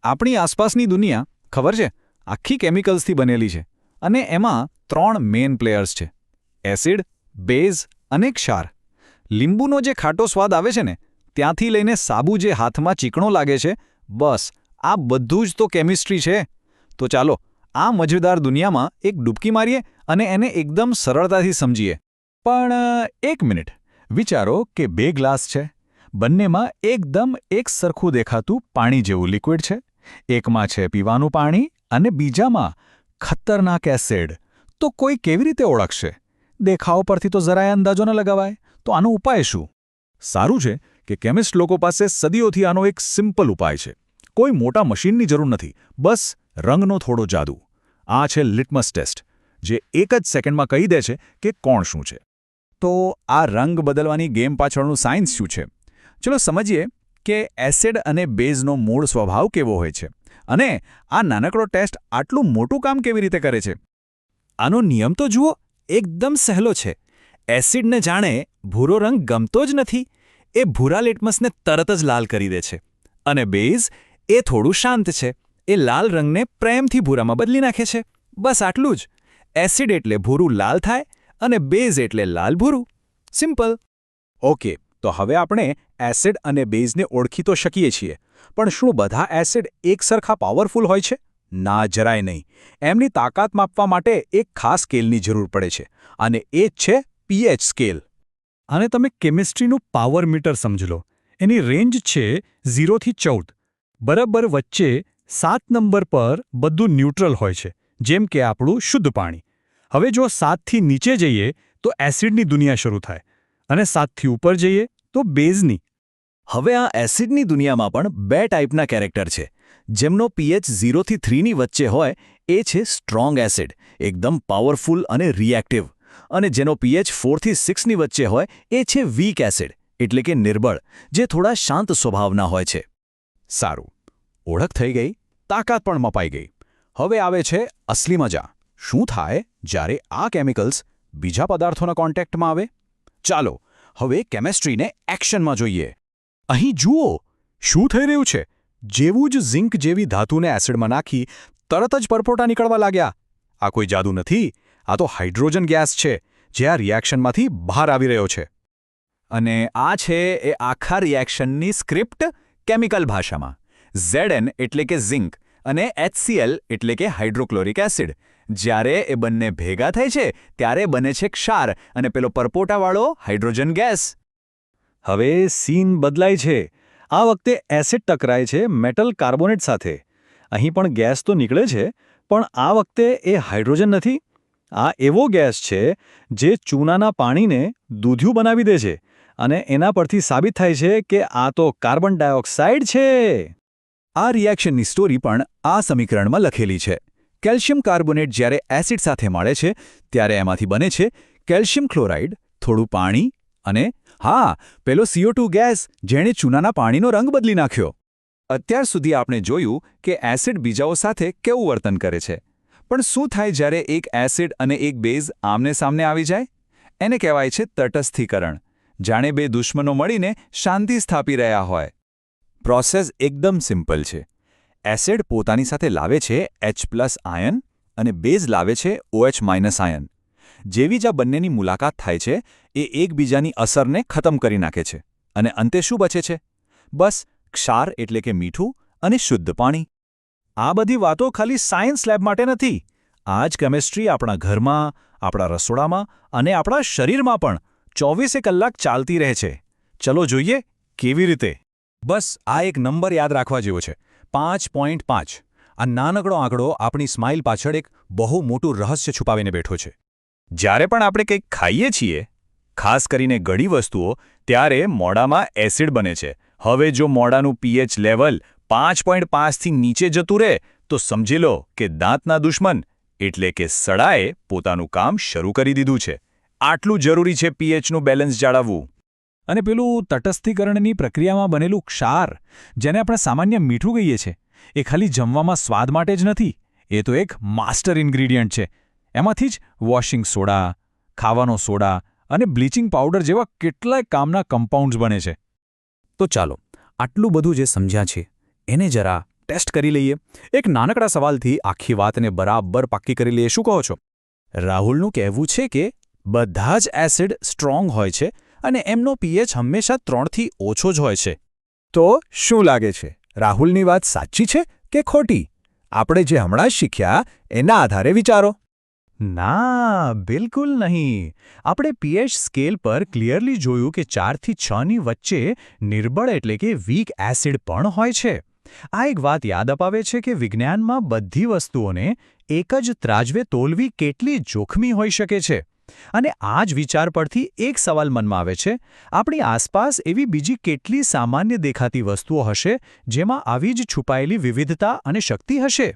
આપણી આસપાસની દુનિયા ખબર છે આખી કેમિકલ્સથી બનેલી છે અને એમાં 3 મેઇન પ્લેયર્સ છે એસિડ, બેઝ અને ક્ષાર. લીંબુનો જે ખાટો સ્વાદ આવે છે ને ત્યાંથી લઈને સાબુ જે હાથમાં ચીકણો લાગે છે, બસ આ બધું જ તો કેમિસ્ટ્રી છે. તો ચાલો આ મજેદાર દુનિયામાં એક ડૂબકી મારીએ અને એને એકદમ સરળતાથી સમજીએ. પણ એક મિનિટ, વિચારો કે 2 ગ્લાસ છે, બંનેમાં એકદમ એક સરખું દેખાતું પાણી જેવું લિક્વિડ છે. એકમાં છે પીવાનું પાણી અને બીજામાં ખતરનાક એસિડ. તો કોઈ કેવી રીતે ઓળખશે? દેખાવ પરથી તો જરાય અંદાજો ન લગાવાય. તો આનો ઉપાય શું? સારું છે કે કેમિસ્ટ લોકો પાસે સદીઓથી આનો એક સિમ્પલ ઉપાય છે. કોઈ મોટા મશીનની જરૂર નથી, બસ રંગનો થોડો જાદુ. આ છે લિટમસ ટેસ્ટ, જે એક જ સેકન્ડમાં કહી દે છે કે કોણ શું છે. તો આ રંગ બદલવાની ગેમ પાછળનું સાયન્સ શું છે? ચલો સમજીએ કે એસિડ અને બેઝનો મૂળ સ્વભાવ કેવો હોય છે અને આ નાનકડો ટેસ્ટ આટલું મોટું કામ કેવી રીતે કરે છે. આનો નિયમ તો જુઓ, એકદમ સહેલો છે. એસિડને જાણે ભૂરો રંગ ગમતો જ નથી, એ ભૂરા લિટમસને તરત જ લાલ કરી દે છે. અને બેઝ એ થોડું શાંત છે, એ લાલ રંગને પ્રેમથી ભૂરામાં બદલી નાખે છે. બસ આટલું જ. એસિડ એટલે ભૂરું લાલ થાય અને બેઝ એટલે લાલ ભૂરું. સિમ્પલ. ઓકે, તો હવે આપણે એસિડ અને બેઝને ઓળખી તો શકીએ છીએ, પણ શું બધા એસિડ એક સરખા પાવરફુલ હોય છે? ના, જરાય નહીં. એમની તાકાત માપવા માટે એક ખાસ સ્કેલની જરૂર પડે છે અને એ જ છે પીએચ સ્કેલ. આને તમે કેમિસ્ટ્રીનું પાવર મીટર સમજી લો. એની રેન્જ છે 0 થી 14. બરાબર વચ્ચે 7 નંબર પર બધું ન્યુટ્રલ હોય છે, જેમ કે આપણું શુદ્ધ પાણી. હવે જો 7 થી નીચે જઈએ તો એસિડની દુનિયા શરૂ થાય અને 7 થી ઉપર જઈએ તો બેઝની. હવે આ એસિડની દુનિયામાં પણ 2 ટાઈપના કેરેક્ટર છે. જેમનો પીએચ 0 થી 3 ની વચ્ચે હોય એ છે સ્ટ્રોંગ એસિડ, એકદમ પાવરફુલ અને રિએક્ટિવ. અને જેનો પીએચ 4 થી 6 ની વચ્ચે હોય એ છે વીક એસિડ, એટલે કે નિર્બળ, જે થોડા શાંત સ્વભાવના હોય છે. સારું, ઓળખ થઈ ગઈ, તાકાત પણ મપાઈ ગઈ. હવે આવે છે અસલી મજા. શું થાય જ્યારે આ કેમિકલ્સ બીજા પદાર્થોના કોન્ટેક્ટમાં આવે? ચાલો હવે કેમિસ્ટ્રીને એક્શનમાં જોઈએ. અહીં જુઓ, શું થઈ રહ્યું છે? જેવું જ ઝિંક જેવી ધાતુને એસિડમાં નાખી તરત જ પરપોટા નીકળવા લાગ્યા. આ કોઈ જાદુ નથી, આ તો હાઇડ્રોજન ગેસ છે જે આ રિએક્શનમાંથી બહાર આવી રહ્યો છે. અને આ છે એ આખા રિએક્શનની સ્ક્રિપ્ટ કેમિકલ ભાષામાં. Zn એટલે કે ઝિંક અને HCl એટલે કે હાઇડ્રોક્લોરિક એસિડ. જ્યારે એ બંને ભેગા થાય છે ત્યારે બને છે ક્ષાર અને પેલો પરપોટાવાળો હાઇડ્રોજન ગેસ. હવે સીન બદલાય છે. આ વખતે એસિડ ટકરાય છે મેટલ કાર્બોનેટ સાથે. અહીં પણ ગેસ તો નીકળે છે, પણ આ વખતે એ હાઇડ્રોજન નથી. આ એવો ગેસ છે જે ચૂનાના પાણીને દૂધિયું બનાવી દે છે અને એના પરથી સાબિત થાય છે કે આ તો કાર્બન ડાયોક્સાઇડ છે. આ રિએક્શનની સ્ટોરી પણ આ સમીકરણમાં લખેલી છે. કેલ્શિયમ કાર્બોનેટ જ્યારે એસિડ સાથે મળે છે ત્યારે એમાંથી બને છે કેલ્શિયમ ક્લોરાઇડ, થોડું પાણી અને હા, પેલો CO2 ગેસ જેણે ચૂનાના પાણીનો રંગ બદલી નાખ્યો. અત્યાર સુધી આપણે જોયું કે એસિડ બીજાઓ સાથે કેવું વર્તન કરે છે. પણ શું થાય જ્યારે એક એસિડ અને એક બેઝ આમને સામને આવી જાય? એને કહેવાય છે તટસ્થીકરણ. જાણે 2 દુશ્મનો મળીને શાંતિ સ્થાપી રહ્યા હોય. પ્રોસેસ એકદમ સિમ્પલ છે. એસિડ પોતાની સાથે લાવે છે H+ આયન અને બેઝ લાવે છે OH- આયન. જેવી જ આ બંનેની મુલાકાત થાય છે એ એકબીજાની અસરને ખતમ કરી નાખે છે અને અંતે શું બચે છે? બસ ક્ષાર એટલે કે મીઠું અને શુદ્ધ પાણી. આ બધી વાતો ખાલી સાયન્સ લેબ માટે નથી. આ જ કેમિસ્ટ્રી આપણા ઘરમાં, આપણા રસોડામાં અને આપણા શરીરમાં પણ 24 કલાક ચાલતી રહે છે. ચલો જોઈએ કેવી રીતે. બસ આ એક નંબર યાદ રાખવા જેવો છે, 5.5. આ નાનકડો આંકડો આપણી સ્માઇલ પાછળ એક બહુ મોટું રહસ્ય છુપાવીને બેઠો છે. જ્યારે પણ આપણે કંઈક ખાઈએ છીએ, ખાસ કરીને ગળી વસ્તુઓ, ત્યારે મોઢામાં એસિડ બને છે. હવે જો મોઢાનું પીએચ લેવલ 5.5 થી નીચે જતું રહે તો સમજી લો કે દાંતના દુશ્મન એટલે કે સડાએ પોતાનું કામ શરૂ કરી દીધું છે. આટલું જરૂરી છે પીએચનું બેલેન્સ જાળવવું. અને પેલું તટસ્થીકરણની પ્રક્રિયામાં બનેલું ક્ષાર, જેને આપણે સામાન્ય મીઠું કહીએ છીએ, એ ખાલી જમવામાં સ્વાદ માટે જ નથી, એ તો એક માસ્ટર ઇન્ગ્રીડિયન્ટ છે. એમાંથી જ વોશિંગ સોડા, ખાવાનો સોડા અને બ્લીચિંગ પાવડર જેવા કેટલાય કામના કમ્પાઉન્ડ્સ બને છે. તો ચાલો, આટલું બધું જે સમજ્યા છે એને જરા ટેસ્ટ કરી લઈએ. એક નાનકડા સવાલથી આખી વાતને બરાબર પાક્કી કરી લઈએ. શું કહો છો? રાહુલનું કહેવું છે કે બધા જ એસિડ સ્ટ્રોંગ હોય છે અને એમનો પીએચ હંમેશા 3થી ઓછો જ હોય છે. તો શું લાગે છે, રાહુલની વાત સાચી છે કે ખોટી? આપણે જે હમણાં જ શીખ્યા એના આધારે વિચારો. ના, બિલકુલ નહીં. આપણે પીએચ સ્કેલ પર ક્લિયરલી જોયું કે 4થી 6ની વચ્ચે નિર્બળ એટલે કે વીક એસિડ પણ હોય છે. આ એક વાત યાદ અપાવે છે કે વિજ્ઞાનમાં બધી વસ્તુઓને એક જ ત્રાજવે તોલવી કેટલી જોખમી હોઈ શકે છે. અને આ જ વિચાર પરથી એક સવાલ મનમાં આવે છે, આપણી આસપાસ એવી બીજી કેટલી સામાન્ય દેખાતી વસ્તુઓ હશે જેમાં આવી જ છુપાયેલી વિવિધતા અને શક્તિ હશે?